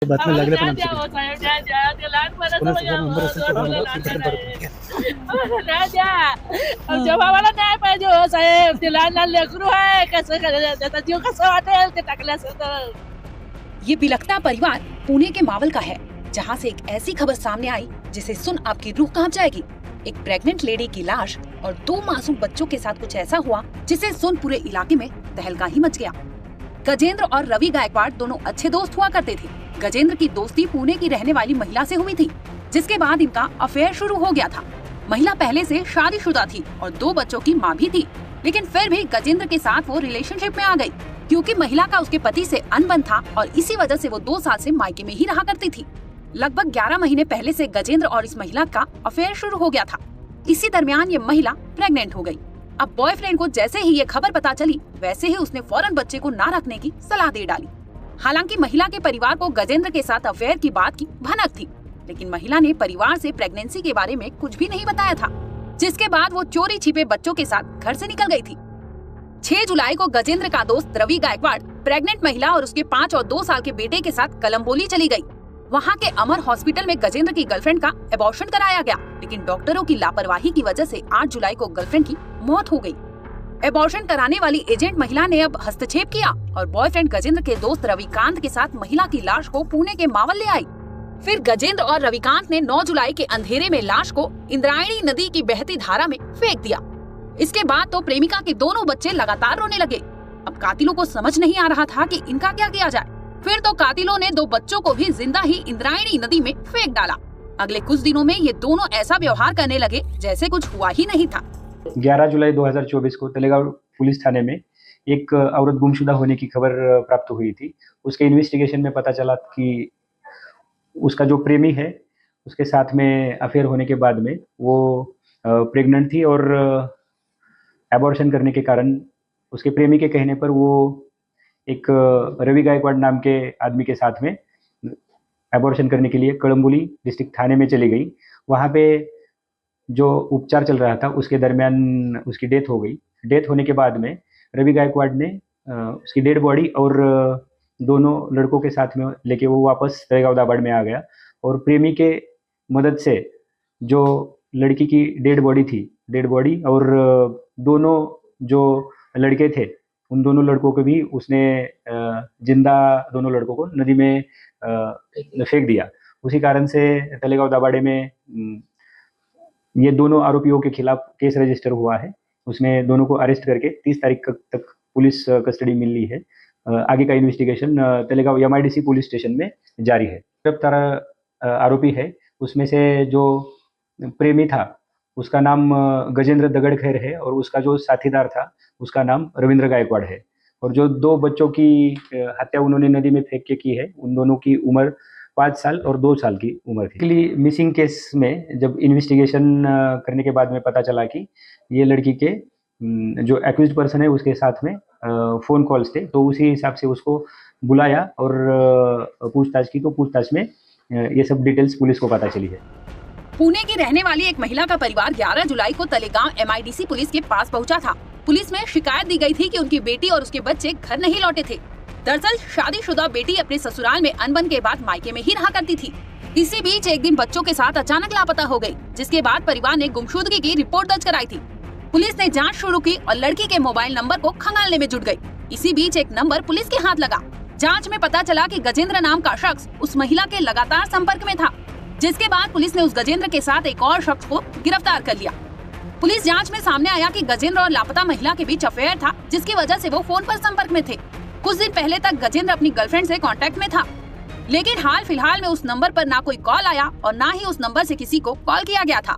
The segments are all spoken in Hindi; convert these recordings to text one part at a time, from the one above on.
बातम्या लागल्या पण न्याय द्यावं आमच्याकडे. साहेब, न्याय द्या. ते लहानपणाचं कोणाचा माझ्या नंबर असेल तर दोन मुलं मला लहान संपर्क आहे. करा. न्याय द्या. आमच्या भावाला न्याय पाहिजे हो साहेब. ते लहान लहान लेकरू आहे. कसं करायचं? त्याचा जीव कसा वाटेल ते टाकलं असेल तर. ये बिलखता परिवार पुणे के मावल का है, जहां से एक ऐसी खबर सामने आई जिसे सुन आपकी रूह कांप जाएगी। एक प्रेग्नेंट लेडी की लाश और 2 मासूम बच्चों के साथ कुछ ऐसा हुआ जिसे सुन पूरे इलाके में तहलका ही मच गया। गजेंद्र और रवि गायकवाड़ दोनों अच्छे दोस्त हुआ करते थे। गजेंद्र की दोस्ती पुणे की रहने वाली महिला से हुई थी, जिसके बाद इनका अफेयर शुरू हो गया था। महिला पहले से शादीशुदा थी और 2 बच्चों की माँ भी थी, लेकिन फिर भी गजेंद्र के साथ वो रिलेशनशिप में आ गई, क्योंकि महिला का उसके पति से अनबन था और इसी वजह से वो 2 साल से मायके में ही रहा करती थी। लगभग 11 महीने पहले से गजेंद्र और इस महिला का अफेयर शुरू हो गया था। इसी दरमियान ये महिला प्रेग्नेंट हो गई। अब बॉयफ्रेंड को जैसे ही ये खबर पता चली, वैसे ही उसने फौरन बच्चे को ना रखने की सलाह दे डाली। हालांकि महिला के परिवार को गजेंद्र के साथ अफेयर की बात की भनक थी, लेकिन महिला ने परिवार से प्रेगनेंसी के बारे में कुछ भी नहीं बताया था, जिसके बाद वो चोरी छिपे बच्चों के साथ घर से निकल गई थी। 6 जुलाई को गजेंद्र का दोस्त रवि गायकवाड़ प्रेग्नेंट महिला और उसके 5 और 2 साल के बेटे के साथ कलंबोली चली गई। वहाँ के अमर हॉस्पिटल में गजेंद्र की गर्लफ्रेंड का एबॉर्शन कराया गया, लेकिन डॉक्टरों की लापरवाही की वजह से 8 जुलाई को गर्लफ्रेंड की मौत हो गई। एबॉर्शन कराने वाली एजेंट महिला ने अब हस्तक्षेप किया और बॉयफ्रेंड गजेंद्र के दोस्त रविकांत के साथ महिला की लाश को पुणे के मावल ले आई। फिर गजेंद्र और रविकांत ने 9 जुलाई के अंधेरे में लाश को इंद्रायणी नदी की बहती धारा में फेंक दिया। इसके बाद तो प्रेमिका के दोनों बच्चे लगातार रोने लगे। अब कातिलों को समझ नहीं आ रहा था कि इनका क्या किया जाए। फिर तो कातिलों ने 2 बच्चों को भी जिंदा ही इंद्रायणी नदी में फेंक डाला। अगले कुछ दिनों में ये दोनों ऐसा व्यवहार करने लगे जैसे कुछ हुआ ही नहीं था। 11 जुलाई 2024 को तलेगांव पुलिस थाने में एक औरत गुमशुदा होने की खबर प्राप्त हुई थी। उसके इन्वेस्टिगेशन में पता चला कि उसका जो प्रेमी है उसके साथ में अफेयर होने के बाद में वो प्रेग्नेंट थी और एबॉर्शन करने के कारण उसके प्रेमी के कहने पर वो एक रवि गायकवाड़ नाम के आदमी के साथ में एबॉर्शन करने के लिए कलंबोली डिस्ट्रिक्ट थाने में चली गई। वहाँ पे जो उपचार चल रहा था उसके दरमियान उसकी डेथ हो गई। डेथ होने के बाद में रवि गायकवाड़ ने उसकी डेड बॉडी और दोनों लड़कों के साथ में लेके वो वापस तलेगांव दाभाड़ में आ गया और प्रेमी के मदद से जो लड़की की डेड बॉडी और दोनों जो लड़के थे उन दोनों लड़कों को भी उसने जिंदा दोनों लड़कों को नदी में फेंक दिया। उसी कारण से तलेगांव दाभाड़े में ये दोनों आरोपियों के खिलाफ केस रजिस्टर हुआ है। उसमें दोनों को अरेस्ट करके 30 तारीख तक पुलिस कस्टडी मिल ली है। आगे का investigation Talegaon MIDC police station में जारी है। गिरफ्तार आरोपी है उसमें से जो प्रेमी था उसका नाम गजेंद्र दगड़खैर है और उसका जो साथीदार था उसका नाम रविंद्र गायकवाड़ है। और जो 2 बच्चों की हत्या उन्होंने नदी में फेंक के की है उन दोनों की उम्र 5 साल और 2 साल की उम्र थी। मिसिंग केस में जब इन्वेस्टिगेशन करने के बाद में पता चला कि ये लड़की के जो एक्यूज्ड पर्सन है उसके साथ में फ़ोन कॉल्स थे, तो उसी हिसाब से उसको बुलाया और पूछताछ की। तो पूछताछ में ये सब डिटेल्स पुलिस को पता चली है। पुणे की रहने वाली एक महिला का परिवार 11 जुलाई को तलेगांव MIDC पुलिस के पास पहुंचा था। पुलिस में शिकायत दी गई थी कि उनकी बेटी और उसके बच्चे घर नहीं लौटे थे। दरअसल शादीशुदा बेटी अपने ससुराल में अनबन के बाद मायके में ही रहा करती थी। इसी बीच एक दिन बच्चों के साथ अचानक लापता हो गई, जिसके बाद परिवार ने गुमशुदगी की रिपोर्ट दर्ज कराई थी। पुलिस ने जांच शुरू की और लड़की के मोबाइल नंबर को खंगालने में जुट गई। इसी बीच एक नंबर पुलिस के हाथ लगा। जांच में पता चला कि गजेंद्र नाम का शख्स उस महिला के लगातार संपर्क में था, जिसके बाद पुलिस ने उस गजेंद्र के साथ एक और शख्स को गिरफ्तार कर लिया। पुलिस जांच में सामने आया कि गजेंद्र और लापता महिला के बीच अफेयर था, जिसकी वजह से वो फोन पर संपर्क में थे। कुछ दिन पहले तक गजेंद्र अपनी गर्लफ्रेंड से कांटेक्ट में था, लेकिन हाल फिलहाल में उस नंबर पर ना कोई कॉल आया और ना ही उस नंबर से किसी को कॉल किया गया था।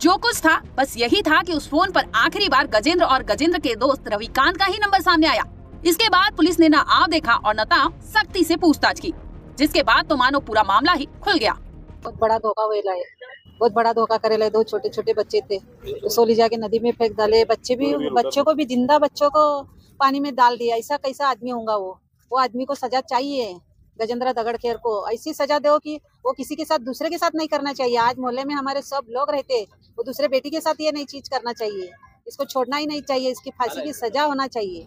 जो कुछ था बस यही था कि उस फोन पर आखिरी बार गजेंद्र और गजेंद्र के दोस्त रविकांत का ही नंबर सामने आया। इसके बाद पुलिस ने न आव देखा और न ताव सख्ती से पूछताछ की, जिसके बाद तो मानो पूरा मामला ही खुल गया। बहुत बड़ा धोखा हुआ है, बहुत बड़ा धोखा करेला। 2 छोटे छोटे बच्चे थे, सोली जाके नदी में फेंक डाले। बच्चों को भी जिंदा बच्चों को पानी में डाल दिया। ऐसा कैसा आदमी होगा वो आदमी को सजा चाहिए। गजेंद्र दगड़खैर को ऐसी सजा दो कि वो किसी के साथ दूसरे के साथ नहीं करना चाहिए। आज मोहल्ले में हमारे सब लोग रहते, वो दूसरे बेटी के साथ ये नहीं चीज करना चाहिए। इसको छोड़ना ही नहीं चाहिए, इसकी फांसी की सजा होना चाहिए।